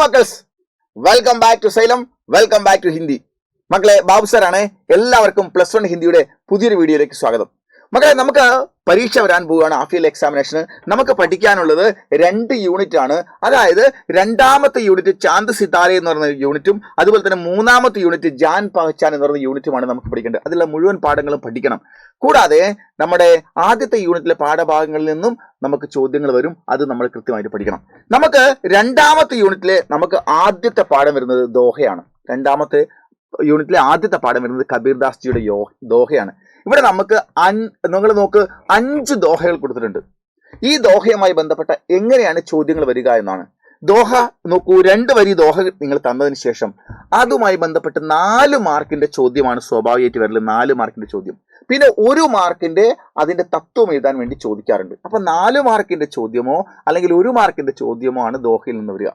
മക്കൾസ്, welcome back to Xylem, welcome back to Hindi. മക്കളെ, ബാബു സാറാണ്. എല്ലാവർക്കും +1 ഹിന്ദിയുടെ പുതിയൊരു വീഡിയോയിലേക്ക് സ്വാഗതം. മക്കളെ, നമുക്ക് പരീക്ഷ വരാൻ പോവുകയാണ്. ഹാഫ് ഇയർലി എക്സാമിനേഷന് നമുക്ക് പഠിക്കാനുള്ളത് 2 യൂണിറ്റ് ആണ്. അതായത് രണ്ടാമത്തെ യൂണിറ്റ് ചാന്ദ് സിതാര എന്ന് പറയുന്ന യൂണിറ്റും അതുപോലെ തന്നെ മൂന്നാമത്തെ യൂണിറ്റ് ജാൻ പഹച്ചാൻ എന്ന് പറയുന്ന യൂണിറ്റുമാണ് നമുക്ക് പഠിക്കേണ്ടത്. അതിലുള്ള മുഴുവൻ പാഠങ്ങളും പഠിക്കണം. കൂടാതെ നമ്മുടെ ആദ്യത്തെ യൂണിറ്റിലെ പാഠഭാഗങ്ങളിൽ നിന്നും നമുക്ക് ചോദ്യങ്ങൾ വരും. അത് നമ്മൾ കൃത്യമായിട്ട് പഠിക്കണം. നമുക്ക് രണ്ടാമത്തെ യൂണിറ്റിലെ നമുക്ക് ആദ്യത്തെ പാഠം വരുന്നത് ദോഹയാണ്. രണ്ടാമത്തെ യൂണിറ്റിലെ ആദ്യത്തെ പാഠം വരുന്നത് കബീർദാസ് ജിയുടെ ദോഹയാണ്. ഇവിടെ നമുക്ക് നിങ്ങൾ നോക്ക്, 5 ദോഹകൾ കൊടുത്തിട്ടുണ്ട്. ഈ ദോഹയുമായി ബന്ധപ്പെട്ട എങ്ങനെയാണ് ചോദ്യങ്ങൾ വരിക എന്നാണ്. ദോഹ നോക്കൂ, 2 വരി ദോഹ നിങ്ങൾ തന്നതിന് ശേഷം അതുമായി ബന്ധപ്പെട്ട് 4 മാർക്കിന്റെ ചോദ്യമാണ് സ്വാഭാവികമായിട്ട് വരല്. 4 മാർക്കിന്റെ ചോദ്യം. പിന്നെ 1 മാർക്കിന്റെ അതിന്റെ തത്വം എഴുതാൻ വേണ്ടി ചോദിക്കാറുണ്ട്. അപ്പൊ 4 മാർക്കിന്റെ ചോദ്യമോ അല്ലെങ്കിൽ 1 മാർക്കിന്റെ ചോദ്യമോ ആണ് ദോഹയിൽ നിന്ന് വരിക.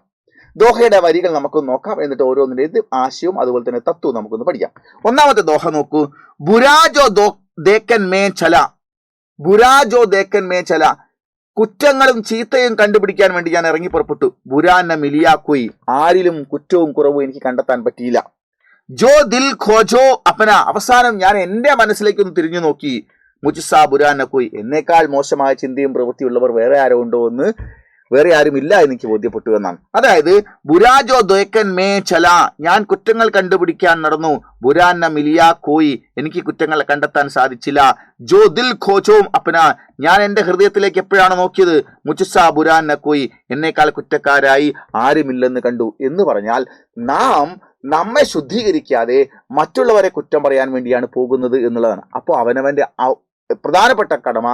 ദോഹയുടെ വരികൾ നമുക്ക് നോക്കാം. എന്നിട്ട് ഓരോന്നിന്റെ ആശയവും അതുപോലെ തന്നെ തത്വവും നമുക്കൊന്ന് പഠിക്കാം. ഒന്നാമത്തെ ദോഹ നോക്കൂ. ബുരാജോ ദേക്കൻ മേ ചല, ബുരാജോ ദേക്കൻ മേ ചല. കുറ്റങ്ങളും ചീത്തയും കണ്ടുപിടിക്കാൻ വേണ്ടി ഞാൻ ഇറങ്ങി പുറപ്പെട്ടു. ബുരാന മിലിയാക്കുയി, ആരിലും കുറ്റവും കുറവും എനിക്ക് കണ്ടെത്താൻ പറ്റിയില്ല. ജോ ദിൽ ഖോജോ അപ്പന, അവസാനം ഞാൻ എന്റെ മനസ്സിലേക്ക് ഒന്ന് തിരിഞ്ഞു നോക്കി. മുജ്സാ ബുരാന കുയി, എന്നേക്കാൾ മോശമായ ചിന്തയും പ്രവൃത്തിയുള്ളവർ വേറെ ആരോ ഉണ്ടോ എന്ന്, വേറെ ആരും ഇല്ല എന്ന് എനിക്ക് ബോധ്യപ്പെട്ടു എന്നാണ്. അതായത് ബുരാജോ ദ്വേക്കൻ മേ ചല, ഞാൻ കുറ്റങ്ങൾ കണ്ടുപിടിക്കാൻ നടന്നു. ബുരാന മിലിയ കോയി, എനിക്ക് കുറ്റങ്ങൾ കണ്ടെത്താൻ സാധിച്ചില്ല. ജോ ദിൽ ഖോജോം അപ്പന, ഞാൻ എന്റെ ഹൃദയത്തിലേക്ക് എപ്പോഴാണ് നോക്കിയത്. മുച്ചുസ ബുരാന കോയി, എന്നേക്കാൾ കുറ്റക്കാരായി ആരുമില്ലെന്ന് കണ്ടു. എന്ന് പറഞ്ഞാൽ നാം നമ്മെ ശുദ്ധീകരിക്കാതെ മറ്റുള്ളവരെ കുറ്റം പറയാൻ വേണ്ടിയാണ് പോകുന്നത് എന്നുള്ളതാണ്. അപ്പോൾ അവനവന്റെ പ്രധാനപ്പെട്ട കടമ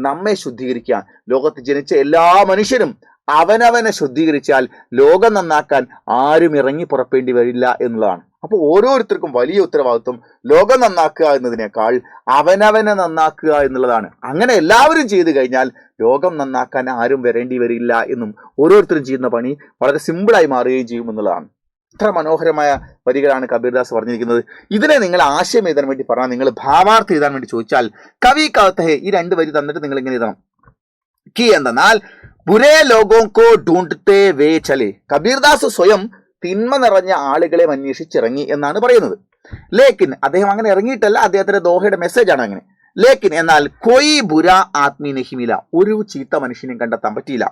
നമ്മെ ശുദ്ധീകരിക്കാൻ. ലോകത്ത് ജനിച്ച എല്ലാ മനുഷ്യരും അവനവനെ ശുദ്ധീകരിച്ചാൽ ലോകം നന്നാക്കാൻ ആരും ഇറങ്ങി പുറപ്പെടേണ്ടി വരില്ല എന്നുള്ളതാണ്. അപ്പോൾ ഓരോരുത്തർക്കും വലിയ ഉത്തരവാദിത്വം ലോകം നന്നാക്കുക എന്നതിനേക്കാൾ അവനവനെ നന്നാക്കുക എന്നുള്ളതാണ്. അങ്ങനെ എല്ലാവരും ചെയ്തു കഴിഞ്ഞാൽ ലോകം നന്നാക്കാൻ ആരും വരേണ്ടി വരില്ല എന്നും ഓരോരുത്തരും ചെയ്യുന്ന പണി വളരെ സിമ്പിളായി മാറുകയും ചെയ്യും എന്നുള്ളതാണ്. ഇത്ര മനോഹരമായ വരികളാണ് കബീർദാസ് പറഞ്ഞിരിക്കുന്നത്. ഇതിനെ നിങ്ങൾ ആശയം എഴുതാൻ വേണ്ടി പറഞ്ഞാൽ, നിങ്ങൾ ഭാവാർത്ഥം എഴുതാൻ വേണ്ടി ചോദിച്ചാൽ കവി കവത്തഹെ, ഈ 2 വരി തന്നിട്ട് നിങ്ങൾ ഇങ്ങനെ എഴുതണം. കി എന്തെന്നാൽ ബുരേ ലോകോങ്കോ ഡൂണ്ടത്തെ വേ ചലേ, കബീർദാസ് സ്വയം തിന്മ നിറഞ്ഞ ആളുകളെ അന്വേഷിച്ചിറങ്ങി എന്നാണ് പറയുന്നത്. ലേക്കിൻ, അദ്ദേഹം അങ്ങനെ ഇറങ്ങിയിട്ടല്ല, അദ്ദേഹത്തിന്റെ ദോഹയുടെ മെസ്സേജ് ആണ് അങ്ങനെ. ലേക്കിൻ എന്നാൽ കൊയ് ബുര ആത്മീ നഹിമില, ഒരു ചീത്ത മനുഷ്യനെയും കണ്ടെത്താൻ പറ്റിയില്ല.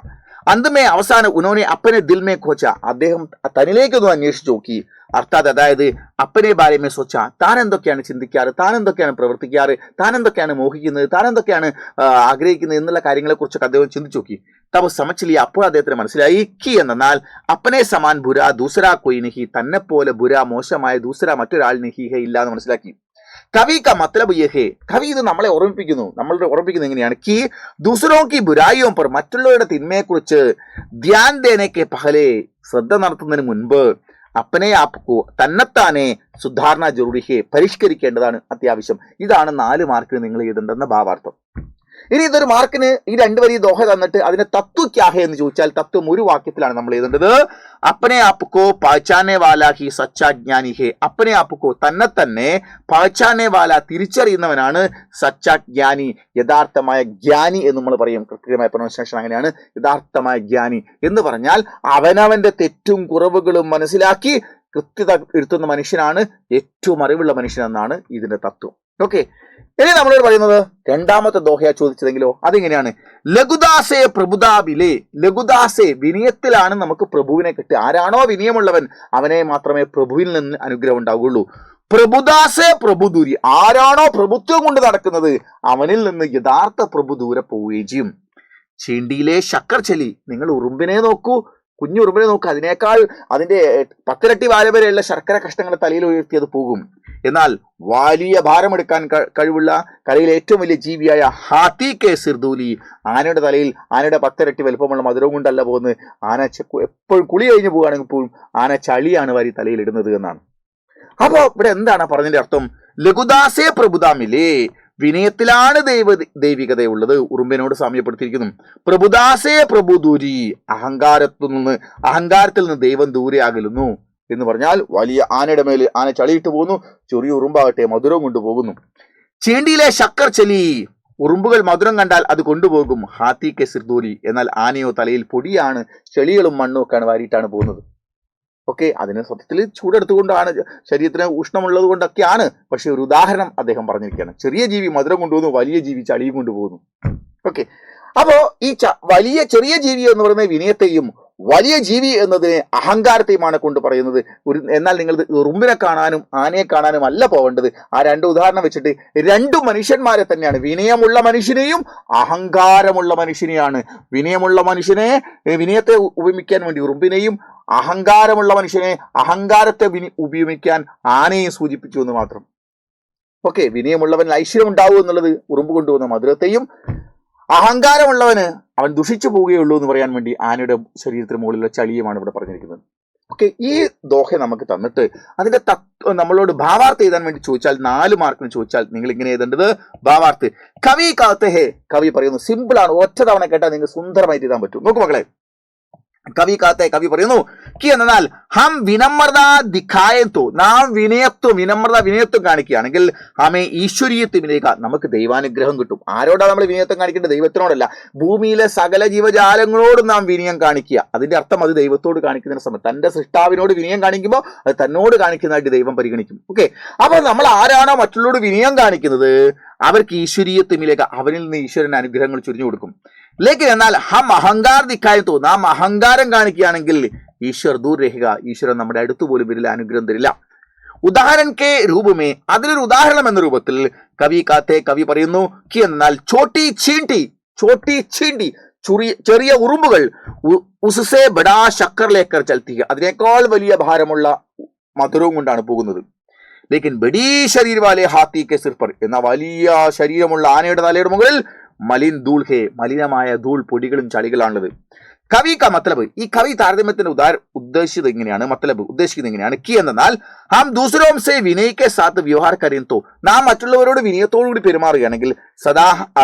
അന്തമേ അവസാനം ഉനോനെ അപ്പനെ ദിൽമേ കോച്ച, അദ്ദേഹം തന്നിലേക്കൊന്നും അന്വേഷിച്ച് നോക്കി. അർത്ഥാത് അതായത് അപ്പനെ ബാരമേ സ്വച്ച, താൻ എന്തൊക്കെയാണ് ചിന്തിക്കാറ്, താൻ എന്തൊക്കെയാണ് പ്രവർത്തിക്കാറ്, താൻ എന്തൊക്കെയാണ് മോഹിക്കുന്നത്, താൻ എന്തൊക്കെയാണ് ആഗ്രഹിക്കുന്നത് എന്നുള്ള കാര്യങ്ങളെ കുറിച്ചൊക്കെ അദ്ദേഹം ചിന്തിച്ചു നോക്കി. തവ സമച്ചില്ല, അപ്പോൾ അദ്ദേഹത്തിന് മനസ്സിലായി കി എന്നാൽ അപ്പനെ സമാൻ ബുര ദൂസരാ കൊയ് നഹി, തന്നെ പോലെ ബുര മോശമായ ദൂസര മറ്റൊരാൾ നഹീഹ ഇല്ല എന്ന് മനസ്സിലാക്കി. കവി ക മത്ലബ് യഹേ, കവി ഇത് നമ്മളെ ഓർമ്മിപ്പിക്കുന്നത് എങ്ങനെയാണ്. കി ദൂസരോ കി ബുരായിയോ പർ, മറ്റുള്ളവരുടെ തിന്മയെക്കുറിച്ച് ധ്യാൻ ദേനേക്ക് പഹലെ, ശ്രദ്ധ നടത്തുന്നതിന് മുൻപ് അപ്പനെ ആപ്പു തന്നെത്താനെ സുധാരണ ജറൂരിഹേ, പരിഷ്കരിക്കേണ്ടതാണ് അത്യാവശ്യം. ഇതാണ് 4 മാർക്കിന് നിങ്ങൾ എഴുതേണ്ടെന്ന ഭാവാർത്ഥം. ഇനി ഇതൊരു മാർക്കിന് ഈ 2 വരി ദോഹ തന്നിട്ട് അതിന്റെ തത്വ ക്യാഹെ എന്ന് ചോദിച്ചാൽ തത്വം 1 വാക്യത്തിലാണ് നമ്മൾ എഴുതേണ്ടത്. അപ്പനെ ആപ്പുക്കോ പഹച്ചാനെ വാല ഹി സച്ചാജ്ഞാനി ഹേ, അപ്പനെ ആപ്പുക്കോ തന്നെ പഹച്ചാനെ വാല തിരിച്ചറിയുന്നവനാണ് സച്ചാജ്ഞാനി, യഥാർത്ഥമായ ജ്ഞാനി എന്ന് നമ്മൾ പറയും. കൃത്യമായ പ്രൊനൗൺസിയേഷൻ അങ്ങനെയാണ്, യഥാർത്ഥമായ ജ്ഞാനി എന്ന് പറഞ്ഞാൽ അവനവന്റെ തെറ്റും കുറവുകളും മനസ്സിലാക്കി കൃത്യത ഇരുത്തുന്ന മനുഷ്യനാണ് ഏറ്റവും അറിവുള്ള മനുഷ്യൻ എന്നാണ് ഇതിന്റെ തത്വം. ഓക്കെ, ഇനി നമ്മളോട് പറയുന്നത് രണ്ടാമത്തെ ദോഹയ ചോദിച്ചതെങ്കിലോ അതെങ്ങനെയാണ്. ലഘുദാസെ പ്രഭുദാബിലെ, ലഘുദാസെ വിനയത്തിലാണ് നമുക്ക് പ്രഭുവിനെ കിട്ടുക. ആരാണോ വിനയമുള്ളവൻ അവനെ മാത്രമേ പ്രഭുവിൽ നിന്ന് അനുഗ്രഹം ഉണ്ടാവുകയുള്ളൂ. പ്രഭുദാസെ പ്രഭുദൂരി, ആരാണോ പ്രഭുത്വം കൊണ്ട് നടക്കുന്നത് അവനിൽ നിന്ന് യഥാർത്ഥ പ്രഭു ദൂരെ പോവുകയും ചെയ്യും. ചീണ്ടിയിലെ ശക്കർ ചലി, നിങ്ങൾ ഉറുമ്പിനെ നോക്കൂ, കുഞ്ഞു ഉറുമ്പിനെ നോക്കൂ, അതിനേക്കാൾ അതിന്റെ 10 ഇരട്ടി വാല വരെയുള്ള ശർക്കര കഷ്ണങ്ങൾ തലയിൽ ഉയർത്തി അത് പോകും. എന്നാൽ വലിയ ഭാരമെടുക്കാൻ കഴിവുള്ള കരയിലെ ഏറ്റവും വലിയ ജീവിയായ ഹാത്തി കെ സിർദൂലി, ആനയുടെ തലയിൽ ആനയുടെ 10 ഇരട്ടി വലുപ്പമുള്ള മധുരവും കൊണ്ടല്ല പോകുന്നത്. ആന എപ്പോഴും കുളി കഴിഞ്ഞ് പോവുകയാണെങ്കിൽ പോലും ആന ചളിയാണ് വാരി തലയിൽ ഇടുന്നത് എന്നാണ്. അപ്പോ ഇവിടെ എന്താണ് പറഞ്ഞതിന്റെ അർത്ഥം. ലഘുദാസേ പ്രഭുദാമിലേ, വിനയത്തിലാണ് ദൈവികതയുള്ളത്. ഉറുമ്പിനോട് സാമ്യപ്പെടുത്തിയിരിക്കുന്നു. പ്രഭുദാസേ പ്രഭുദൂരി, അഹങ്കാരത്തിൽ നിന്ന് ദൈവം ദൂരെ അകലുന്നു എന്ന് പറഞ്ഞാൽ വലിയ ആനയുടെ മേൽ ആന ചളിയിട്ട് പോകുന്നു, ചെറിയ ഉറുമ്പാകട്ടെ മധുരം കൊണ്ടുപോകുന്നു. ചേണ്ടിയിലെ ശക്കർ ചലി, ഉറുമ്പുകൾ മധുരം കണ്ടാൽ അത് കൊണ്ടുപോകും. ഹാത്തി കെ സിർദൂലി, എന്നാൽ ആനയോ തലയിൽ പൊടിയാണ്, ചെളികളും മണ്ണും ഒക്കെയാണ് വാരിയിട്ടാണ് പോകുന്നത്. ഓക്കെ, അതിന് സത്യത്തിൽ ചൂടെടുത്തുകൊണ്ടാണ്, ശരീരത്തിന് ഉഷ്ണമുള്ളത് കൊണ്ടൊക്കെയാണ്. പക്ഷെ ഒരു ഉദാഹരണം അദ്ദേഹം പറഞ്ഞിരിക്കുകയാണ്. ചെറിയ ജീവി മധുരം കൊണ്ടുപോകുന്നു, വലിയ ജീവി ചളിയും കൊണ്ടുപോകുന്നു. ഓക്കെ, അപ്പോ ഈ ചെറിയ ജീവി എന്ന് പറയുന്നത് വിനയത്തെയും വലിയ ജീവി എന്നതിനെ അഹങ്കാരത്തെയുമാണ് കൊണ്ട് പറയുന്നത്. എന്നാൽ നിങ്ങൾ ഉറുമ്പിനെ കാണാനും ആനയെ കാണാനും അല്ല പോവേണ്ടത്. ആ രണ്ട് ഉദാഹരണം വെച്ചിട്ട് രണ്ടു മനുഷ്യന്മാരെ തന്നെയാണ്, വിനയമുള്ള മനുഷ്യനെയും അഹങ്കാരമുള്ള മനുഷ്യനെയാണ്. വിനയമുള്ള മനുഷ്യനെ വിനയത്തെ ഉപമിക്കാൻ വേണ്ടി ഉറുമ്പിനെയും, അഹങ്കാരമുള്ള മനുഷ്യനെ അഹങ്കാരത്തെ ഉപയോഗിക്കാൻ ആനയെ സൂചിപ്പിച്ചു എന്ന് മാത്രം. ഓക്കെ, വിനയമുള്ളവൻ ഐശ്വര്യം ഉണ്ടാവും എന്നുള്ളത് ഉറുമ്പ് കൊണ്ടുവന്ന മധുരത്തെയും, അഹങ്കാരമുള്ളവന് അവൻ ദുഷിച്ചു പോവുകയുള്ളൂ എന്ന് പറയാൻ വേണ്ടി ആനയുടെ ശരീരത്തിന് മുകളിലുള്ള ചളിയുമാണ് ഇവിടെ പറഞ്ഞിരിക്കുന്നത്. ഓക്കെ, ഈ ദോഹ നമുക്ക് തന്നിട്ട് അതിന്റെ നമ്മളോട് ഭാവാർത്ഥം എഴുതാൻ വേണ്ടി ചോദിച്ചാൽ 4 മാർക്കിന് ചോദിച്ചാൽ നിങ്ങൾ ഇങ്ങനെ എഴുതേണ്ടത് ഭാവാർത്ഥ്. കവി കാത്തെ ഹേ, കവി പറയുന്നു, സിമ്പിൾ ആണ്, ഒറ്റ തവണ കേട്ടാൽ നിങ്ങൾക്ക് സുന്ദരമായിട്ട് എഴുതാൻ പറ്റും. നോക്കൂ മക്കളെ, കവി കാത്തെ കവി പറയുന്നു കി എന്നാൽ ഹം വിനമ്രത ദിഖായത്തോ, നാം വിനയത്വം കാണിക്കുകയാണെങ്കിൽ ഹമേ ഈശ്വരീയത്വമിലേക്ക, നമുക്ക് ദൈവാനുഗ്രഹം കിട്ടും. ആരോടാണ് നമ്മൾ വിനയത്വം കാണിക്കേണ്ടത്? ദൈവത്തിനോടല്ല. ഭൂമിയിലെ സകല ജീവജാലങ്ങളോടും നാം വിനയം കാണിക്കുക. അതിന്റെ അർത്ഥം അത് ദൈവത്തോട് കാണിക്കുന്ന സമയത്ത്, തന്റെ സൃഷ്ടാവിനോട് വിനയം കാണിക്കുമ്പോൾ അത് തന്നോട് കാണിക്കുന്നതായിട്ട് ദൈവം പരിഗണിക്കും. ഓക്കെ, അപ്പൊ നമ്മൾ ആരാണോ മറ്റുള്ളവരോട് വിനയം കാണിക്കുന്നത് അവർക്ക് ഈശ്വരീയത്വമിലേക്ക്, അവനിൽ നിന്ന് ഈശ്വരൻ അനുഗ്രഹങ്ങൾ ചുരിഞ്ഞു കൊടുക്കും. ലേക്കിൻ എന്നാൽ ഹം അഹങ്കാർ ദിക്കായത്തോ, നാം അഹങ്കാരം കാണിക്കുകയാണെങ്കിൽ ഈശ്വർ ദൂർ രഹിക, ഈശ്വരൻ നമ്മുടെ അടുത്ത് പോലും വരില്ല, അനുഗ്രഹം തരില്ല. ഉദാഹരൺ കെ രൂപമേ, അതിലൊരു ഉദാഹരണം എന്ന രൂപത്തിൽ കവി കാത്തെ കവി പറയുന്നു കി എന്നാൽ ചോട്ടി ചീണ്ടി ചെറിയ ഉറുമ്പുകൾ ഉസ്സേ ബഡാ ശക്കർ ലേക്കർ ചൽത്തി, അതിനേക്കാൾ വലിയ ഭാരമുള്ള മധുരവും കൊണ്ടാണ് പോകുന്നത്. ലേക്കിൻ ബഡീ ശരീർ വാലെ ഹാത്തി കെ സിർ പർ, എന്ന വലിയ ശരീരമുള്ള ആനയുടെ തലയുടെ മുകളിൽ മലിൻ ധൂൾ ഹേ, മലിനമായ ധൂൾ പൊടികളും ചളികളാണുള്ളത്. കവി ക മത്ലബ്, ഈ കവി താരതമ്യത്തിന്റെ ഉദ്ദേശിക്കുന്നത് എങ്ങനെയാണ്? കി എന്നാൽ ഹം ദൂസരോം സേ വിനയക്കെ സാത്ത് വ്യവഹാർ കരയത്തോ, നാം മറ്റുള്ളവരോട് വിനയത്തോടുകൂടി പെരുമാറുകയാണെങ്കിൽ സദാ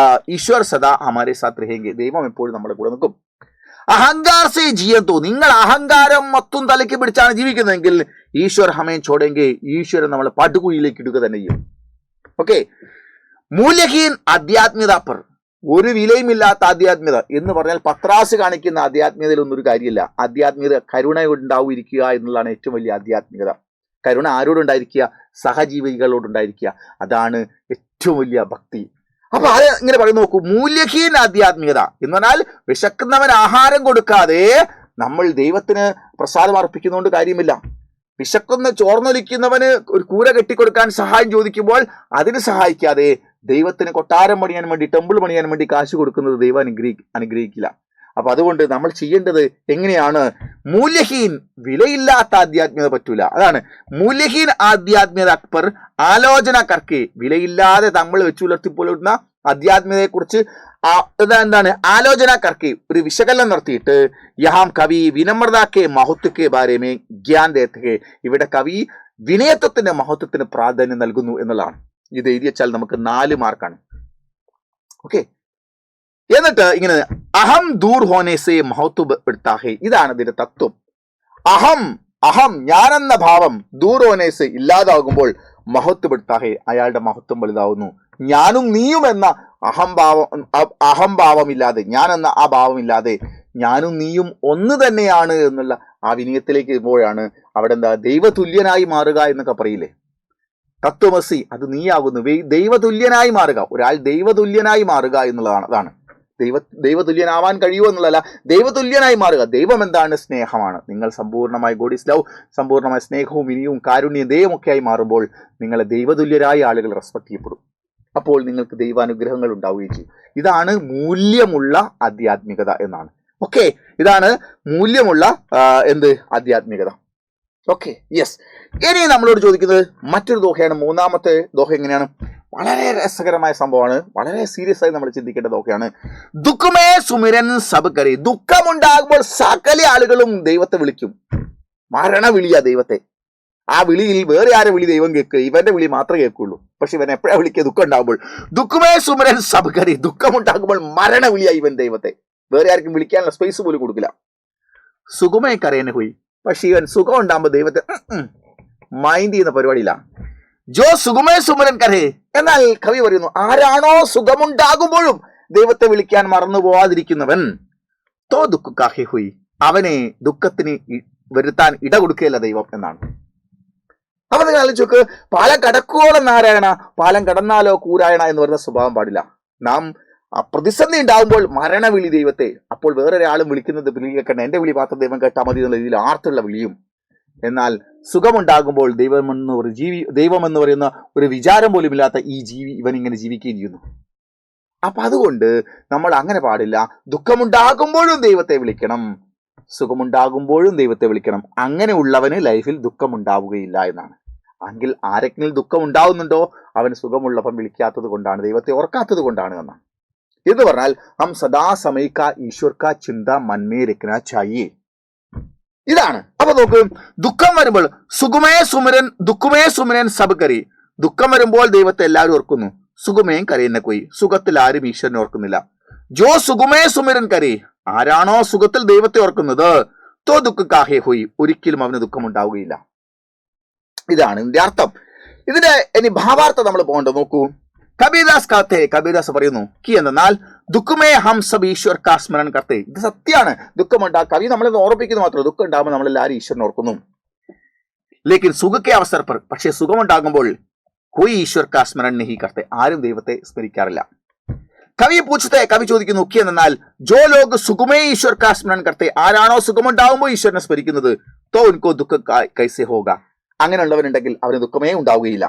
ഈശ്വർ സദാ ഹമാരെ സാത്ത് രഹേങ്കെ, ദൈവം എപ്പോഴും നമ്മുടെ കൂടെ നിൽക്കും. അഹങ്കാർ സേ ജിയത്തോ, നിങ്ങൾ അഹങ്കാരം മൊത്തം തലയ്ക്ക് പിടിച്ചാണ് ജീവിക്കുന്നതെങ്കിൽ ഈശ്വർ ഹമേ ചോടെങ്കെ, ഈശ്വരൻ നമ്മളെ പടുകുഴിയിലേക്ക് ഇടുക തന്നെ ചെയ്യും. ഓക്കെ, മൂല്യഹീൻ ആധ്യാത്മികത പർ, ഒരു വിലയുമില്ലാത്ത ആധ്യാത്മികത എന്ന് പറഞ്ഞാൽ പത്രാസ് കാണിക്കുന്ന ആധ്യാത്മികതയിലൊന്നും ഒരു കാര്യമില്ല. ആധ്യാത്മികത കരുണ ഉണ്ടായിരിക്കുക എന്നുള്ളതാണ് ഏറ്റവും വലിയ ആധ്യാത്മികത. കരുണ ആരോടുണ്ടായിരിക്കുക? സഹജീവികളോടുണ്ടായിരിക്കുക. അതാണ് ഏറ്റവും വലിയ ഭക്തി. അപ്പൊ അത് ഇങ്ങനെ പറയുന്നു നോക്കൂ, മൂല്യഹീൻ ആധ്യാത്മികത എന്ന് പറഞ്ഞാൽ വിശക്കുന്നവൻ ആഹാരം കൊടുക്കാതെ നമ്മൾ ദൈവത്തിന് പ്രസാദം അർപ്പിക്കുന്നതുകൊണ്ട് കാര്യമില്ല. വിശക്കുന്ന ചോർന്നൊലിക്കുന്നവന് ഒരു കൂര കെട്ടിക്കൊടുക്കാൻ സഹായം ചോദിക്കുമ്പോൾ അതിന് സഹായിക്കാതെ ദൈവത്തിന് കൊട്ടാരം പണിയാൻ വേണ്ടി, ടെമ്പിൾ പണിയാൻ വേണ്ടി കാശ് കൊടുക്കുന്നത് ദൈവം അനുഗ്രഹിക്കില്ല. അപ്പൊ അതുകൊണ്ട് നമ്മൾ ചെയ്യേണ്ടത് എങ്ങനെയാണ്? മൂല്യഹീൻ, വിലയില്ലാത്ത ആധ്യാത്മികത പറ്റൂല. അതാണ് മൂല്യഹീൻ ആധ്യാത്മികത അക്ബർ ആലോചന കർക്കെ, വിലയില്ലാതെ നമ്മൾ വെച്ചുലർത്തിപ്പോലുന്ന ആധ്യാത്മികതയെ കുറിച്ച് എന്താണ് ആലോചന കർക്കെ, ഒരു വിശകലനം നടത്തിയിട്ട് യഹാം കവി വിനമ്രതാക്കെ മഹത്വക്കെ ബാരേമേ ജ്ഞാൻ ദേത്തേ, ഇവിടെ കവി വിനയത്വത്തിന്റെ മഹത്വത്തിന് പ്രാധാന്യം നൽകുന്നു എന്നുള്ളതാണ്. ഇത് എഴുതി വെച്ചാൽ നമുക്ക് 4 മാർക്കാണ്. ഓക്കെ, എന്നിട്ട് ഇങ്ങനെ അഹം ദൂർ ഹോനേസെ മഹത്വപ്പെടുത്താഹേ, ഇതാണ് ഇതിന്റെ തത്വം. അഹം ഞാനെന്ന ഭാവം ദൂർ ഹോനേസെ ഇല്ലാതാകുമ്പോൾ മഹത്വപ്പെടുത്താഹേ, അയാളുടെ മഹത്വം വലുതാവുന്നു. ഞാനും നീയും എന്ന അഹംഭാവമില്ലാതെ, ഞാനെന്ന ആ ഭാവമില്ലാതെ ഞാനും നീയും ഒന്ന് തന്നെയാണ് എന്നുള്ള ആ വിനയത്തിലേക്ക് വരുമ്പോഴാണ് അവിടെ എന്താ ദൈവതുല്യനായി മാറുക എന്നൊക്കെ പറയില്ലേ, തത്വമസി, അത് നീയാകുന്നു. ദൈവതുല്യനായി മാറുക, ഒരാൾ ദൈവതുല്യനായി മാറുക എന്നുള്ളതാണ്. അതാണ് ദൈവതുല്യനാവാൻ കഴിയുമോ എന്നുള്ളതല്ല, ദൈവതുല്യനായി മാറുക. ദൈവം എന്താണ്? സ്നേഹമാണ്. നിങ്ങൾ സമ്പൂർണ്ണമായി ഗോഡ് ഈസ് ലവ്, സമ്പൂർണ്ണമായ സ്നേഹവും വിനിയവും കാരുണ്യവും ദൈവമൊക്കെയായി മാറുമ്പോൾ നിങ്ങളെ ദൈവതുല്യരായ ആളുകൾ റെസ്പെക്ട് ചെയ്യപ്പെടും. അപ്പോൾ നിങ്ങൾക്ക് ദൈവാനുഗ്രഹങ്ങൾ ഉണ്ടാവുകയും ചെയ്യും. ഇതാണ് മൂല്യമുള്ള ആധ്യാത്മികത എന്നാണ്. ഓക്കെ, ഇതാണ് മൂല്യമുള്ള ആധ്യാത്മികത. Okay, yes. ഇനി നമ്മളോട് ചോദിക്കുന്നത് മറ്റൊരു ദോഹയാണ്. 3ാമത്തെ ദോഹ എങ്ങനെയാണ്? വളരെ രസകരമായ സംഭവമാണ്, വളരെ സീരിയസ് ആയി നമ്മൾ ചിന്തിക്കേണ്ട ദോഹയാണ്. ദുഃഖമേ സുമിരൻ സബ് കരി, ദുഃഖമുണ്ടാകുമ്പോൾ സകല ആളുകളും ദൈവത്തെ വിളിക്കും. മരണവിളിയാ ദൈവത്തെ. ആ വിളിയിൽ വേറെ ആരെ വിളി ദൈവം കേൾക്കുക? ഇവന്റെ വിളി മാത്രമേ കേൾക്കുള്ളൂ. പക്ഷെ ഇവൻ എപ്പോഴാ വിളിക്കുക? ദുഃഖം ഉണ്ടാകുമ്പോൾ. ദുഃഖമേ സുമരൻ സബ് കരി, ദുഃഖമുണ്ടാകുമ്പോൾ മരണവിളിയാ ഇവൻ ദൈവത്തെ. വേറെ ആർക്കും വിളിക്കാനുള്ള സ്പേസ് പോലും കൊടുക്കില്ല. സുഖമേ കരയനെ പോയി, പക്ഷെ ഇവൻ സുഖം ഉണ്ടാകുമ്പോൾ ദൈവത്തെ മൈൻഡ് ചെയ്യുന്ന പരിപാടിയില്ല. ജോ സുഖമേ സുമരൻ കരേ, എന്നാൽ കവി പറയുന്നു, ആരാണോ സുഖമുണ്ടാകുമ്പോഴും ദൈവത്തെ വിളിക്കാൻ മറന്നു പോവാതിരിക്കുന്നവൻ തോ ദുഃഖ കാഹെ ഹുയി, അവനെ ദുഃഖത്തിന് വരുത്താൻ ഇട കൊടുക്കുകയല്ല ദൈവം എന്നാണ്. അപ്പൊ നിങ്ങൾ ആലോചിച്ച്, പാലം കടക്കുവോളം നാരായണ, പാലം കടന്നാലോ കൂരായണ എന്ന് പറയുന്ന സ്വഭാവം പാടില്ല. നാം പ്രതിസന്ധി ഉണ്ടാകുമ്പോൾ മരണവിളി ദൈവത്തെ, അപ്പോൾ വേറൊരാളും വിളിക്കുന്നത് വിളി കേൾക്കണ്ട, എന്റെ വിളി മാത്രം ദൈവം കേട്ടാൽ മതി എന്നുള്ള രീതിയിൽ ആർത്തുള്ള വിളിയും. എന്നാൽ സുഖമുണ്ടാകുമ്പോൾ ദൈവമെന്ന് പറയുന്ന ഒരു വിചാരം പോലും ഇല്ലാത്ത ഈ ജീവി ഇവൻ ഇങ്ങനെ ജീവിക്കുകയും ചെയ്യുന്നു. അപ്പൊ അതുകൊണ്ട് നമ്മൾ അങ്ങനെ പാടില്ല. ദുഃഖമുണ്ടാകുമ്പോഴും ദൈവത്തെ വിളിക്കണം, സുഖമുണ്ടാകുമ്പോഴും ദൈവത്തെ വിളിക്കണം. അങ്ങനെ ഉള്ളവന് ലൈഫിൽ ദുഃഖമുണ്ടാവുകയില്ല എന്നാണ്. എങ്കിൽ ആരെങ്കിലും ദുഃഖം ഉണ്ടാവുന്നുണ്ടോ, അവൻ സുഖമുള്ളപ്പം വിളിക്കാത്തത് കൊണ്ടാണ്, ദൈവത്തെ ഓർക്കാത്തത് കൊണ്ടാണ് എന്നാണ്. എന്ന് പറഞ്ഞാൽ ഹം സദാ സമയിക്ക ഈശ്വർക്ക ചിന്ത മന്മേ രഖ്ന ചാഹിയേ, ഇതാണ്. അപ്പൊ നോക്ക്, ദുഃഖം വരുമ്പോൾ ദുഃഖമേ സുമരൻ സബ് കരി, ദുഃഖം വരുമ്പോൾ ദൈവത്തെ എല്ലാവരും ഓർക്കുന്നു. സുഖമേയും കരയുന്ന കൊയ്, സുഖത്തിൽ ആരും ഈശ്വരനെ ഓർക്കുന്നില്ല. ജോ സുഖമേ സുമരൻ കരി, ആരാണോ സുഖത്തിൽ ദൈവത്തെ ഓർക്കുന്നത്, തോ ദുഃഖ കാഹേ ഹോയി, ഒരിക്കലും അവന് ദുഃഖം ഉണ്ടാവുകയില്ല. ഇതാണ് ഇതിന്റെ അർത്ഥം. ഇതിന്റെ ഇനി ഭാവാർത്ഥം നമ്മൾ പോകേണ്ടത് നോക്കൂ. കബീർദാസ് പറയുന്നു കി എന്നാൽ ദുഃഖമേ ഹം സബ് ഈശ്വർ കാ സ്മരൺ കർത്തേ, ഇത് സത്യമാണ്. ദുഃഖമുണ്ടാ കവി നമ്മളെ ഓർപ്പിക്കുന്നു മാത്രം, ദുഃഖം ഉണ്ടാകുമ്പോൾ നമ്മളെല്ലാവരും ഈശ്വരനെ ഓർക്കുന്നു. ലേക്കിൻ സുഖക്കെ അവസർ പർ, പക്ഷേ സുഖമുണ്ടാകുമ്പോൾ കോയി ഈശ്വർ കാ സ്മരൺ നഹി കർത്തേ, ആരും ദൈവത്തെ സ്മരിക്കാറില്ല. കവി ചോദിക്കുന്നു കി എന്നാൽ ജോ ലോഗ് സുഖമേ ഈശ്വർ കാ സ്മരൺ കർത്തേ, ആരാണോ സുഖമുണ്ടാകുമ്പോൾ ഈശ്വരനെ സ്മരിക്കുന്നത്, തോ ഉൻകോ ദുഃഖ കൈസെ ഹോഗ, അങ്ങനെയുള്ളവരുണ്ടെങ്കിൽ അവന് ദുഃഖമേ ഉണ്ടാവുകയില്ല.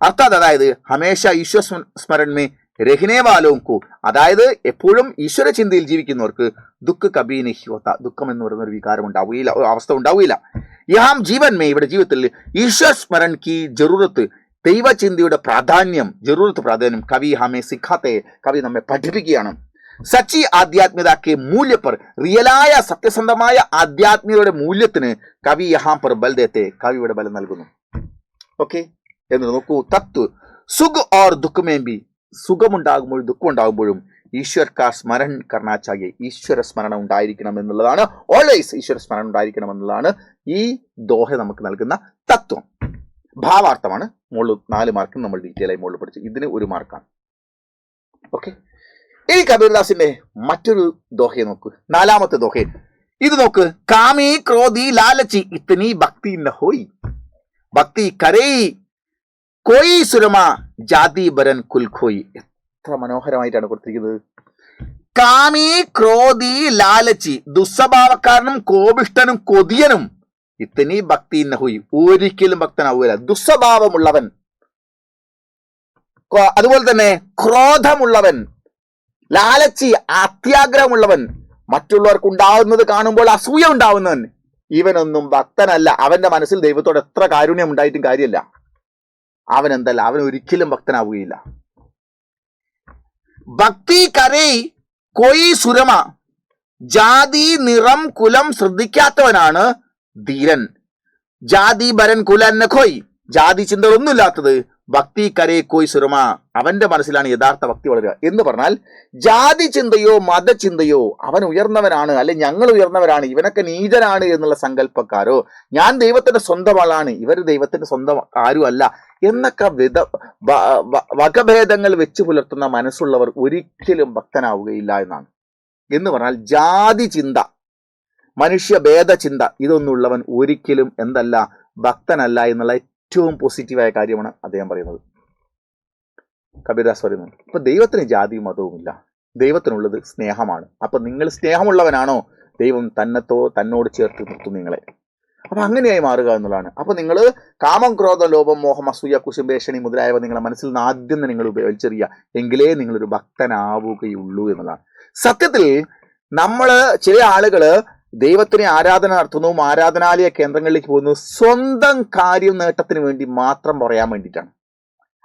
അർത്ഥാത് അതായത് ഹമേഷ ഈശ്വര സ്മരൺമേ രഹിനേ വാലോങ്കു, അതായത് എപ്പോഴും ഈശ്വര ചിന്തയിൽ ജീവിക്കുന്നവർക്ക് ദുഃഖ കബീ നഹി ഹോത്ത, ദുഃഖം എന്ന് പറയുന്ന ഒരു വികാരം ഉണ്ടാവുകയില്ല, അവസ്ഥ ഉണ്ടാവുകയില്ല. യഹാം ജീവൻമേ, ഇവിടെ ജീവിതത്തിൽ ഈശ്വർ സ്മരൺ കി ജറൂറത്ത്, ദൈവചിന്തയുടെ പ്രാധാന്യം കവി ഹമേ സിഖാത്തെ, കവി നമ്മെ പഠിപ്പിക്കുകയാണ്. സച്ചി ആധ്യാത്മികതയ്ക്ക് മൂല്യപ്പർ, റിയലായ സത്യസന്ധമായ ആധ്യാത്മികതയുടെ മൂല്യത്തിന് കവി യഹാം പർ ബൽ ദേത്തെ, കവിയുടെ ബലം നൽകുന്നു. ഓക്കെ, എന്ന് നോക്കൂ. തത്വ സുഖ ഓർ ദുഃഖമേ ബി, സുഖമുണ്ടാകുമ്പോഴും ദുഃഖം ഉണ്ടാകുമ്പോഴും ഈശ്വർ കാ സ്മരൺ കർണാ ചാഹിയേ, ഈശ്വര സ്മരണ ഉണ്ടായിരിക്കണം എന്നുള്ളതാണ്. ഓൾവേസ് ഈശ്വര സ്മരണ ഉണ്ടായിരിക്കണം എന്നുള്ളതാണ് ഈ ദോഹ നമുക്ക് നൽകുന്ന തത്വം. ഭാവാർത്ഥമാണ്. മുകളിൽ 4 മാർക്ക് നമ്മൾ ഡീറ്റെയിൽ ആയി മുകളിൽ പഠിച്ചു, ഇതിന് 1 മാർക്കാണ്. ഓക്കെ, ഈ കബീർദാസിന്റെ മറ്റൊരു ദോഹയെ നോക്കൂ, 4ാമത്തെ ദോഹ. ഇത് നോക്ക്. കാമി ക്രോധി ലാലച്ചി ഇത്തനി ഭക്തി നഹോയി, ഭക്തി കരേ കോയി സുരമ ജാതി ബരൻ കുൽഖോയി. എത്ര മനോഹരമായിട്ടാണ് കൊടുത്തിരിക്കുന്നത്. കാമി ക്രോധി ലാലച്ചി, ദുസ്വഭാവക്കാരനും കോപിഷ്ടനും കൊതിയനും, ഇത്തനി ഭക്തി നഹോയി, ഒരിക്കലും ഭക്തനാവൂല. ദുസ്വഭാവമുള്ളവൻ, അതുപോലെ തന്നെ ക്രോധമുള്ളവൻ, ലാലച്ചി അത്യാഗ്രഹമുള്ളവൻ, മറ്റുള്ളവർക്ക് ഉണ്ടാവുന്നത് കാണുമ്പോൾ അസൂയ ഉണ്ടാവുന്നവൻ, ഇവനൊന്നും ഭക്തനല്ല. അവന്റെ മനസ്സിൽ ദൈവത്തോട് എത്ര കാരുണ്യം ഉണ്ടായിട്ടും കാര്യമല്ല. അവൻ എന്തല്ല, അവൻ ഒരിക്കലും ഭക്തനാവുകയില്ല. ഭക്തി കരേ കോയി സുരമ, ജാതി നിറം കുലം ശ്രദ്ധിക്കാത്തവനാണ് ധീരൻ. ജാതി ഭരൻ കുലൻ നഖോയ്, ജാതി ചിന്തകളൊന്നുമില്ലാത്തത്. ഭക്തി കരേ കോയി സുരമ, അവന്റെ മനസ്സിലാണ് യഥാർത്ഥ ഭക്തി വളരുക. എന്ന് പറഞ്ഞാൽ ജാതി ചിന്തയോ മതചിന്തയോ അവൻ ഉയർന്നവനാണ്, അല്ലെ ഞങ്ങൾ ഉയർന്നവരാണ്, ഇവനൊക്കെ നീചനാണ് എന്നുള്ള സങ്കല്പക്കാരോ, ഞാൻ ദൈവത്തിന്റെ സ്വന്തം ആളാണ്, ഇവർ ദൈവത്തിന്റെ സ്വന്തം ആരും അല്ല എന്നൊക്കെ വകഭേദങ്ങൾ വെച്ച് പുലർത്തുന്ന മനസ്സുള്ളവർ ഒരിക്കലും ഭക്തനാവുകയില്ല എന്നാണ്. എന്ന് പറഞ്ഞാൽ ജാതി ചിന്ത, മനുഷ്യഭേദ ചിന്ത, ഇതൊന്നുള്ളവൻ ഒരിക്കലും എന്തല്ല, ഭക്തനല്ല എന്നുള്ള ഏറ്റവും പോസിറ്റീവായ കാര്യമാണ് അദ്ദേഹം പറയുന്നത്. കബീർദാസ് പറയുന്നു, ഇപ്പൊ ദൈവത്തിന് ജാതിയും മതവുമില്ല, ദൈവത്തിനുള്ളത് സ്നേഹമാണ്. അപ്പൊ നിങ്ങൾ സ്നേഹമുള്ളവനാണോ, ദൈവം തന്നോട് ചേർത്ത് നിർത്തും നിങ്ങളെ. അപ്പൊ അങ്ങനെയായി മാറുക എന്നുള്ളതാണ്. അപ്പൊ നിങ്ങൾ കാമം ക്രോധം ലോഭം മോഹം അസൂയ കുശുംബേഷണി മുതലായവ നിങ്ങളുടെ മനസ്സിൽ നിന്ന് ആദ്യം തന്നെ നിങ്ങൾ വലിച്ചെറിയുക, എങ്കിലേ നിങ്ങളൊരു ഭക്തനാവുകയുള്ളൂ എന്നുള്ളതാണ്. സത്യത്തിൽ ചില ആളുകള് ദൈവത്തിന് ആരാധന നടത്തുന്നു, ആരാധനാലയ കേന്ദ്രങ്ങളിലേക്ക് പോകുന്നു സ്വന്തം കാര്യം നേട്ടത്തിന് വേണ്ടി മാത്രം പറയാൻ വേണ്ടിയിട്ടാണ്.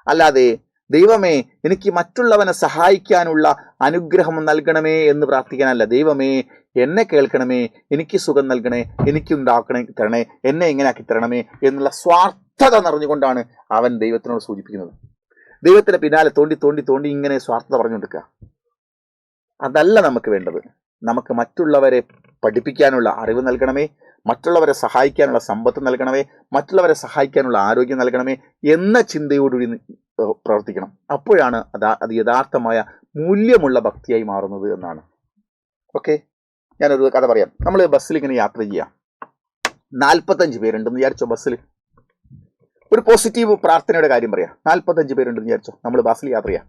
അല്ലാതെ ദൈവമേ എനിക്ക് മറ്റുള്ളവനെ സഹായിക്കാനുള്ള അനുഗ്രഹം നൽകണമേ എന്ന് പ്രാർത്ഥിക്കാനല്ല. ദൈവമേ എന്നെ കേൾക്കണമേ, എനിക്ക് സുഖം നൽകണേ, തരണേ, എന്നെ ഇങ്ങനെ ആക്കി തരണമേ എന്നുള്ള സ്വാർത്ഥത നിറഞ്ഞുകൊണ്ടാണ് അവൻ ദൈവത്തിനോട് സൂചിപ്പിക്കുന്നത്. ദൈവത്തിന്റെ പിന്നാലെ തോണ്ടി ഇങ്ങനെ സ്വാർത്ഥത പറഞ്ഞുകൊടുക്കുക, അതല്ല നമുക്ക് വേണ്ടത്. നമുക്ക് മറ്റുള്ളവരെ പഠിപ്പിക്കാനുള്ള അറിവ് നൽകണമേ, മറ്റുള്ളവരെ സഹായിക്കാനുള്ള സമ്പത്ത് നൽകണമേ, മറ്റുള്ളവരെ സഹായിക്കാനുള്ള ആരോഗ്യം നൽകണമേ എന്ന ചിന്തയോടുകൂടി പ്രവർത്തിക്കണം. അപ്പോഴാണ് അത് യഥാർത്ഥമായ മൂല്യമുള്ള ഭക്തിയായി മാറുന്നത് എന്നാണ്. ഓക്കെ, ഞാനൊരു കഥ പറയാം. നമ്മൾ ബസ്സിൽ ഇങ്ങനെ യാത്ര ചെയ്യാം. 45 പേരുണ്ടെന്ന് വിചാരിച്ചോ ബസ്സിൽ. ഒരു പോസിറ്റീവ് പ്രാർത്ഥനയുടെ കാര്യം പറയാം. 45 പേരുണ്ടെന്ന് വിചാരിച്ചോ, നമ്മൾ ബസ്സിൽ യാത്ര ചെയ്യാം.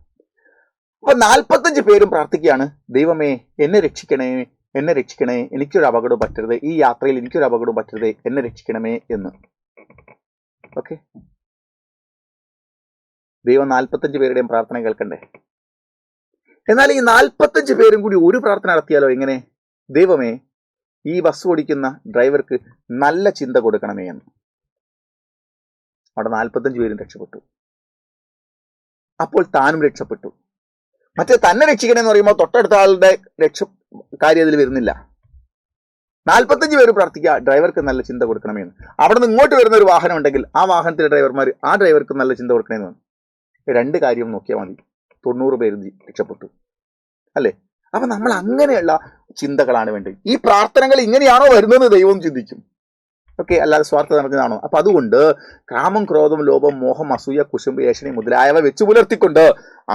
അപ്പൊ 45 പേരും പ്രാർത്ഥിക്കുകയാണ്, ദൈവമേ എന്നെ രക്ഷിക്കണേ, എന്നെ രക്ഷിക്കണേ, എനിക്കൊരു അപകടവും പറ്റരുത്, ഈ യാത്രയിൽ എനിക്കൊരു അപകടവും പറ്റരുത്, എന്നെ രക്ഷിക്കണമേ എന്ന്. ഓക്കെ, ദൈവം 45 പേരുടെയും പ്രാർത്ഥന കേൾക്കണ്ടേ? എന്നാൽ ഈ 45 പേരും കൂടി ഒരു പ്രാർത്ഥന നടത്തിയാലോ? എങ്ങനെ? ദൈവമേ ഈ ബസ് ഓടിക്കുന്ന ഡ്രൈവർക്ക് നല്ല ചിന്ത കൊടുക്കണമേ എന്ന്. അവിടെ 45 പേരും രക്ഷപ്പെട്ടു. അപ്പോൾ താനും രക്ഷപ്പെട്ടു. മറ്റേ തന്നെ രക്ഷിക്കണമെന്ന് പറയുമ്പോൾ തൊട്ടടുത്ത ആളുടെ കാര്യം അതിൽ വരുന്നില്ല. 45 പേര് പ്രാർത്ഥിക്കുക, ഡ്രൈവർക്ക് നല്ല ചിന്ത കൊടുക്കണമെന്ന്. അവിടെ നിന്ന് ഇങ്ങോട്ട് വരുന്ന ഒരു വാഹനം ഉണ്ടെങ്കിൽ ആ വാഹനത്തിലെ ഡ്രൈവർമാർ ആ ഡ്രൈവർക്ക് നല്ല ചിന്ത കൊടുക്കണമെന്ന്. 2 കാര്യം നോക്കിയാൽ മതി, 90 പേര് രക്ഷപ്പെട്ടു അല്ലേ? അപ്പൊ നമ്മൾ അങ്ങനെയുള്ള ചിന്തകളാണ് വേണ്ടത്. ഈ പ്രാർത്ഥനകൾ ഇങ്ങനെയാണോ വരുന്നതെന്ന് ദൈവം ചിന്തിക്കും. ഓക്കെ, അല്ലാതെ സ്വാർത്ഥ നിറഞ്ഞതാണോ? അപ്പൊ അതുകൊണ്ട് കാമം, ക്രോധം, ലോഭം, മോഹം, അസൂയ, കുശുമ്പ്, ഏഷണി മുതലായവ വെച്ചു പുലർത്തിക്കൊണ്ട്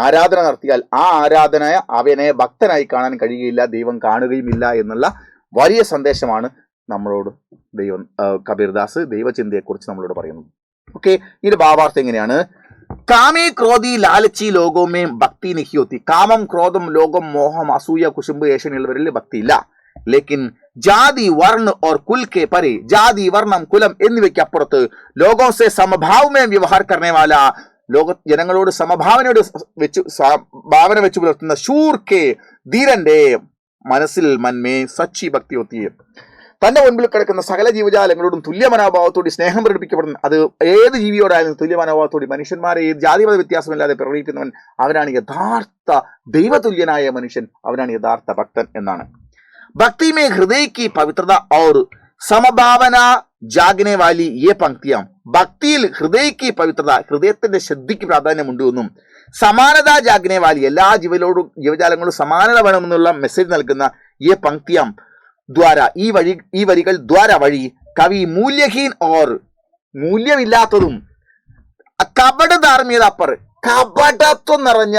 ആരാധന നടത്തിയാൽ ആ ആരാധന അവനെ ഭക്തനായി കാണാൻ കഴിയുകയില്ല, ദൈവം കാണുകയുമില്ല എന്നുള്ള വലിയ സന്ദേശമാണ് നമ്മളോട് ദൈവം കബീർദാസ് ദൈവചിന്തയെക്കുറിച്ച് നമ്മളോട് പറയുന്നത്. ഓക്കെ, ഇതിന്റെ ഭാവാർത്ഥം എങ്ങനെയാണ്? कामी क्रोधी लालची लोगों में भक्ति नहीं होती. कामम क्रोधम लोगम मोहम असूया कुशुंब ഏഷണിയുള്ളവരിൽ ഭക്തിയില്ല. लेकिन जाति वर्ण और कुल के परे, जाति वर्णम कुलം എന്നിവയ്ക്ക് അപ്പുറത്ത് लोगों से समभाव में व्यवहार करने वाला, ലോക ജനങ്ങളോട് സമഭാവനയോട് ഭാവന വെച്ച് പുലർത്തുന്ന शूर के ധീരന്റെ മനസ്സിൽ മന്മേ സച്ചി ഭക്തി होती है. തന്റെ മുൻപിൽ കിടക്കുന്ന സകല ജീവജാലങ്ങളോടും തുല്യ മനോഭാവത്തോടെ സ്നേഹം പ്രകടിപ്പിക്കപ്പെടുന്നു. അത് ഏത് ജീവിയോടായാലും തുല്യ മനോഭാവത്തോടെ മനുഷ്യന്മാരെ ജാതിമത വ്യത്യാസമില്ലാതെ പ്രകടിപ്പിക്കുന്നവൻ അവനാണ് യഥാർത്ഥ ദൈവതുല്യനായ മനുഷ്യൻ, അവനാണ് യഥാർത്ഥ ഭക്തൻ എന്നാണ്. ഭക്തി മേ ഹൃദയ കി പവിത്രത ഔർ സമഭാവന ജാഗനെ വാലി യേ പങ്ക്തിയാം. ഭക്തിയിൽ ഹൃദയ കി പവിത്രത, ഹൃദയത്തിന്റെ ശുദ്ധിക്ക് പ്രാധാന്യമുണ്ട് എന്നും, സമാനത ജാഗനെ വാലി, എല്ലാ ജീവജാലങ്ങളും സമാനത വേണമെന്നുള്ള മെസ്സേജ് നൽകുന്ന യേ പങ്ക്തിയാം ദ്വാര, ഈ വരികൾ ദ്വാര വഴി കവി മൂല്യഹീൻ ഓർ മൂല്യമില്ലാത്തതും കപട ധാർമ്മികത അപ്പർ, കപടത്വം നിറഞ്ഞ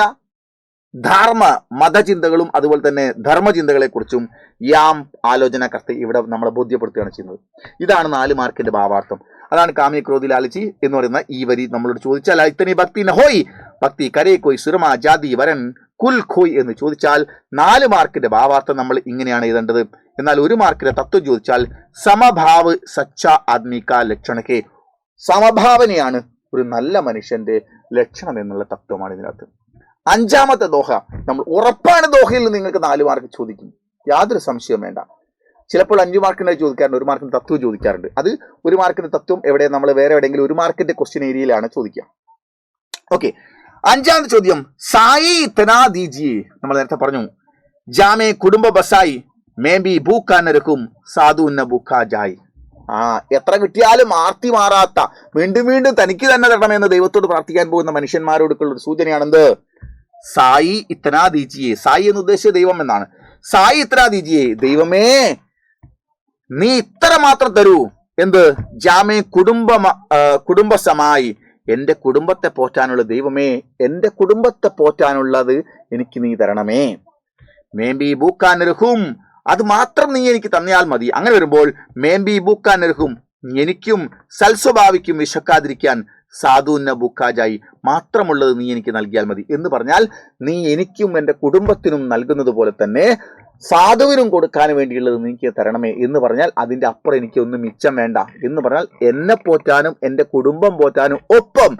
മതചിന്തകളും അതുപോലെ തന്നെ ധർമ്മചിന്തകളെ കുറിച്ചും യാം ആലോചന കർത്ത ഇവിടെ നമ്മളെ ബോധ്യപ്പെടുത്തുകയാണ് ചെയ്യുന്നത്. ഇതാണ് 4 മാർക്കിന്റെ ഭാവാർത്ഥം. അതാണ് കാമി ക്രോധി ലാലിച്ചി എന്ന് പറയുന്ന ഈ വരി നമ്മളോട് ചോദിച്ചാൽ ഇത്തനി ഭക്തി നഹോയ്, ഭക്തി കരേ കോയ് സുരമ ജാതി വരൻ കുൽ ഖോയ് എന്ന് ചോദിച്ചാൽ 4 മാർക്കിന്റെ ഭാവാർത്ഥം നമ്മൾ ഇങ്ങനെയാണ് എഴുതേണ്ടത്. എന്നാൽ 1 മാർക്കിന്റെ തത്വം ചോദിച്ചാൽ സമഭാവ് സച്ച ആദ്മി കാ ലക്ഷണക്കെ, സമഭാവനയാണ് ഒരു നല്ല മനുഷ്യന്റെ ലക്ഷണം എന്നുള്ള തത്വമാണ് ഇതിനകത്ത്. 5ാമത്തെ ദോഹ നമ്മൾ ഉറപ്പാണ്, ദോഹയിൽ നിങ്ങൾക്ക് 4 മാർക്ക് ചോദിക്കും, യാതൊരു സംശയവും വേണ്ട. ചിലപ്പോൾ 5 മാർക്കിന്റെ ചോദിക്കാറുണ്ട്, 1 മാർക്കിന്റെ തത്വം ചോദിക്കാറുണ്ട്. അത് 1 മാർക്കിന്റെ തത്വം എവിടെ നമ്മൾ വേറെ എവിടെയെങ്കിലും 1 മാർക്കിന്റെ ക്വസ്റ്റ്യൻ ഏരിയയിലാണ് ചോദിക്കുക. ഓക്കെ, 5ാമത്തെ ചോദ്യം സായി ഇത്തനാ ദീജിയെ. നമ്മൾ നേരത്തെ പറഞ്ഞു ജാമേ കുടുംബ ബസായി മേബി ഭൂക്കാനരക്കും സാധുന്ന ഭൂക്കാ ജായി. എത്ര കിട്ടിയാലും ആർത്തി മാറാത്ത, വീണ്ടും വീണ്ടും തനിക്ക് തന്നെ തരണമെന്ന് ദൈവത്തോട് പ്രാർത്ഥിക്കാൻ പോകുന്ന മനുഷ്യന്മാരോടുള്ള ഒരു സൂചനയാണെന്ത്? സായി ഇത്തനാ ദീജിയെ. സായി എന്ന് ഉദ്ദേശിച്ച ദൈവം എന്നാണ്. സായി ഇത്തനാ ദീജിയെ, ദൈവമേ നീ ഇത്ര മാത്രം തരൂ. എന്ത്? ജാമേ കുടുംബസമായി, എന്റെ കുടുംബത്തെ പോറ്റാനുള്ള ദൈവമേ, എന്റെ കുടുംബത്തെ പോറ്റാനുള്ളത് എനിക്ക് നീ തരണമേ. മേബി ബൂക്കാനർഹും, അത് മാത്രം നീ എനിക്ക് തന്നയാൽ മതി. അങ്ങനെ വരുമ്പോൾ മേബി ബൂക്കാനർഹും, എനിക്കും സൽസ്വഭാവിക്കും വിശക്കാതിരിക്കാൻ സാധുന്ന ബുക്കാജായി, മാത്രമുള്ളത് നീ എനിക്ക് നൽകിയാൽ മതി എന്ന് പറഞ്ഞാൽ നീ എനിക്കും എൻ്റെ കുടുംബത്തിനും നൽകുന്നത് പോലെ തന്നെ സാധുവിനും കൊടുക്കാൻ വേണ്ടിയുള്ളത് നീക്ക് തരണമേ എന്ന് പറഞ്ഞാൽ അതിൻ്റെ അപ്പുറം എനിക്ക് ഒന്നും മിച്ചം വേണ്ട എന്ന് പറഞ്ഞാൽ എന്നെ പോറ്റാനും എൻ്റെ കുടുംബം പോറ്റാനും ഒപ്പം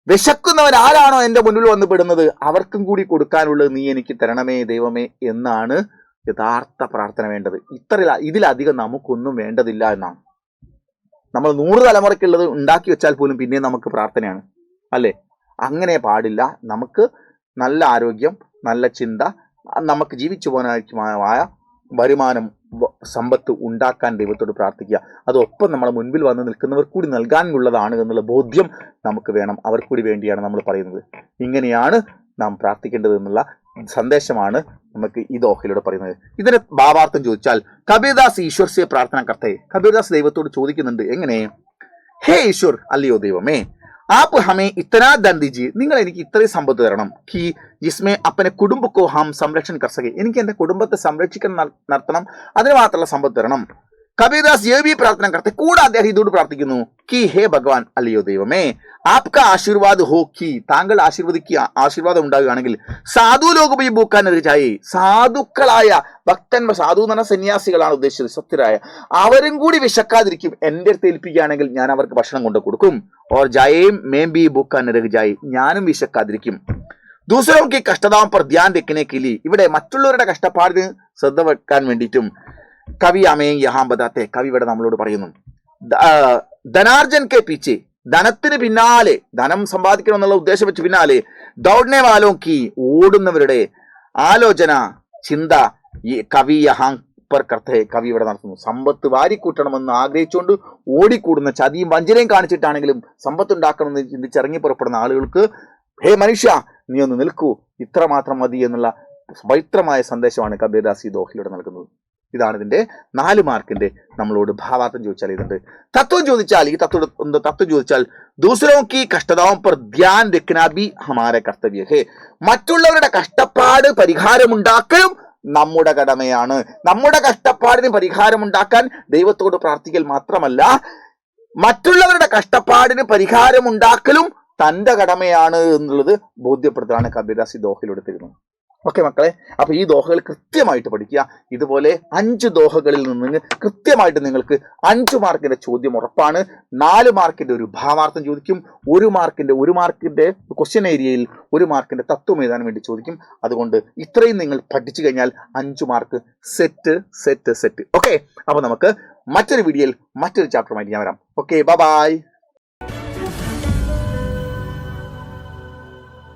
വിശക്കുന്നവൻ ആരാണോ എൻ്റെ മുന്നിൽ വന്ന് പെടുന്നത് അവർക്കും കൂടി കൊടുക്കാനുള്ളത് നീ എനിക്ക് തരണമേ ദൈവമേ എന്നാണ് യഥാർത്ഥ പ്രാർത്ഥന വേണ്ടത്. ഇതിലധികം നമുക്കൊന്നും വേണ്ടതില്ല എന്നാണ്. നമ്മൾ 100 തലമുറയ്ക്കുള്ളത് ഉണ്ടാക്കി വെച്ചാൽ പോലും പിന്നെ നമുക്ക് പ്രാർത്ഥനയാണ് അല്ലേ? അങ്ങനെ പാടില്ല. നമുക്ക് നല്ല ആരോഗ്യം, നല്ല ചിന്ത, നമുക്ക് ജീവിച്ചു പോകാനാവശ്യമായ വരുമാനം, സമ്പത്ത് ഉണ്ടാക്കാൻ ദൈവത്തോട് പ്രാർത്ഥിക്കുക. അതൊപ്പം നമ്മളെ മുൻപിൽ വന്ന് നിൽക്കുന്നവർ കൂടി നൽകാനുള്ളതാണ് എന്നുള്ള ബോധ്യം നമുക്ക് വേണം. അവർക്കൂടി വേണ്ടിയാണ് നമ്മൾ പറയുന്നത്. ഇങ്ങനെയാണ് നാം പ്രാർത്ഥിക്കേണ്ടത് എന്നുള്ള സന്ദേശമാണ് നമുക്ക് ഈ ദോഹയിലൂടെ പറയുന്നത്. ഇതിന്റെ ഭാവാർത്ഥം ചോദിച്ചാൽ കബീർദാസ് ഈശ്വർ പ്രാർത്ഥന കർത്തേ, കബീർദാസ് ദൈവത്തോട് ചോദിക്കുന്നുണ്ട് എങ്ങനെ? ഹേ ഈശ്വർ, അല്ലയോ ദൈവമേ, ആപ്പ് ഹമേ ഇത്തനാ ധൻ ദീജിയെ, നിങ്ങൾ എനിക്ക് ഇത്രയും സമ്പത്ത് തരണം. കി ജിസ്മേ അപ്പനെ കുടുംബക്കോ ഹം സംരക്ഷൺ കർ സകെ, എനിക്ക് എൻ്റെ കുടുംബത്തെ സംരക്ഷിക്കാൻ നടത്തണം, അതിന് മാത്രമുള്ള സമ്പത്ത് തരണം. കബീർദാസ് ये भी प्रार्थना करते കൂടെ അദ്ദേഹം ഇതോട് പ്രാർത്ഥിക്കുന്നു कि हे भगवान അല്ലയോ ദൈവമേ आपका आशीर्वाद हो कि താങ്കൾ ആശീർവാദം ഉണ്ടാകുകയാണെങ്കിൽ സാധു ലോകമായി ബൂക്കാൻ ചായേ സാധുക്കളായ ഭക്തന്മാർ സാധു എന്ന് പറഞ്ഞ സന്യാസികളാണ് ഉദ്ദേശിച്ചത് സത്യരായ അവരും കൂടി വിശക്കാതിരിക്കും എന്റെ അടുത്ത് ഏൽപ്പിക്കുകയാണെങ്കിൽ ഞാൻ അവർക്ക് ഭക്ഷണം കൊണ്ട് കൊടുക്കും ഓർ ജായേം മേം ബി ബൂക്കാൻ ജായി ഞാനും വിശക്കാതിരിക്കും ദൂസരോം കി കഷ്ടതാം പർ ധ്യാൻ രഖ്നെ കെ ലിയെ ഇവിടെ മറ്റുള്ളവരുടെ കഷ്ടപ്പാടിന് ശ്രദ്ധ വെക്കാൻ വേണ്ടിയിട്ടും കവി അമേ യഹാം ബദാത്തെ കവി ഇവിടെ നമ്മളോട് പറയുന്നു ധനാർജൻ കെ പീച്ചെ ധനത്തിന് പിന്നാലെ ധനം സമ്പാദിക്കണം എന്നുള്ള ഉദ്ദേശം വെച്ച് പിന്നാലെ ദൗഡ്നെ വാലോക്കി ഓടുന്നവരുടെ ആലോചന ചിന്ത ഈ കവി യഹാം പർ കർത്തെ കവി ഇവിടെ നടത്തുന്നു സമ്പത്ത് വാരിക്കൂട്ടണമെന്ന് ആഗ്രഹിച്ചുകൊണ്ട് ഓടിക്കൂടുന്ന ചതിയും വഞ്ചനയും കാണിച്ചിട്ടാണെങ്കിലും സമ്പത്ത് ഉണ്ടാക്കണമെന്ന് ചിന്തിച്ചിറങ്ങി പുറപ്പെടുന്ന ആളുകൾക്ക് ഹേ മനുഷ്യ നീ ഒന്ന് നിൽക്കൂ ഇത്രമാത്രം മതി എന്നുള്ള പവിത്രമായ സന്ദേശമാണ് കബീർദാസ് ഈ ദോഹയിലൂടെ നൽകുന്നത്. ഇതാണ് ഇതിന്റെ 4 മാർക്കിന്റെ നമ്മളോട് ഭാവാർത്ഥം ചോദിച്ചാൽ ഇതുണ്ട്. തത്വം ചോദിച്ചാൽ ഈ തത്വം ചോദിച്ചാൽ ദൂസരോं की കഷ്ടതാओं पर ध्यान रखना भी हमारा कर्तव्य है. മറ്റുള്ളവരുടെ കഷ്ടപ്പാട് പരിഹാരമുണ്ടാക്കലും നമ്മുടെ കടമയാണ്. നമ്മുടെ കഷ്ടപ്പാടിന് പരിഹാരമുണ്ടാക്കാൻ ദൈവത്തോട് പ്രാർത്ഥിക്കൽ മാത്രമല്ല മറ്റുള്ളവരുടെ കഷ്ടപ്പാടിന് പരിഹാരമുണ്ടാക്കലും തന്റെ കടമയാണ് എന്നുള്ളത് ബോധ്യപ്പെടുത്താനാണ് കബീർദാസ് ദോഹയിലൂടെ തരുന്നത്. ഓക്കെ മക്കളെ, അപ്പൊ ഈ ദോഹകൾ കൃത്യമായിട്ട് പഠിക്കുക. ഇതുപോലെ 5 ദോഹകളിൽ നിന്ന് കൃത്യമായിട്ട് നിങ്ങൾക്ക് 5 മാർക്കിന്റെ ചോദ്യം ഉറപ്പാണ്. 4 മാർക്കിന്റെ ഒരു ഭാവാർത്ഥം ചോദിക്കും, 1 മാർക്കിന്റെ ക്വസ്റ്റ്യൻ ഏരിയയിൽ 1 മാർക്കിന്റെ തത്വം എഴുതാൻ വേണ്ടി ചോദിക്കും. അതുകൊണ്ട് ഇത്രയും നിങ്ങൾ പഠിച്ചു കഴിഞ്ഞാൽ 5 മാർക്ക് സെറ്റ്. ഓക്കെ, അപ്പൊ നമുക്ക് മറ്റൊരു വീഡിയോയിൽ മറ്റൊരു ചാപ്റ്ററുമായിട്ട് ഞാൻ വരാം. Okay, by.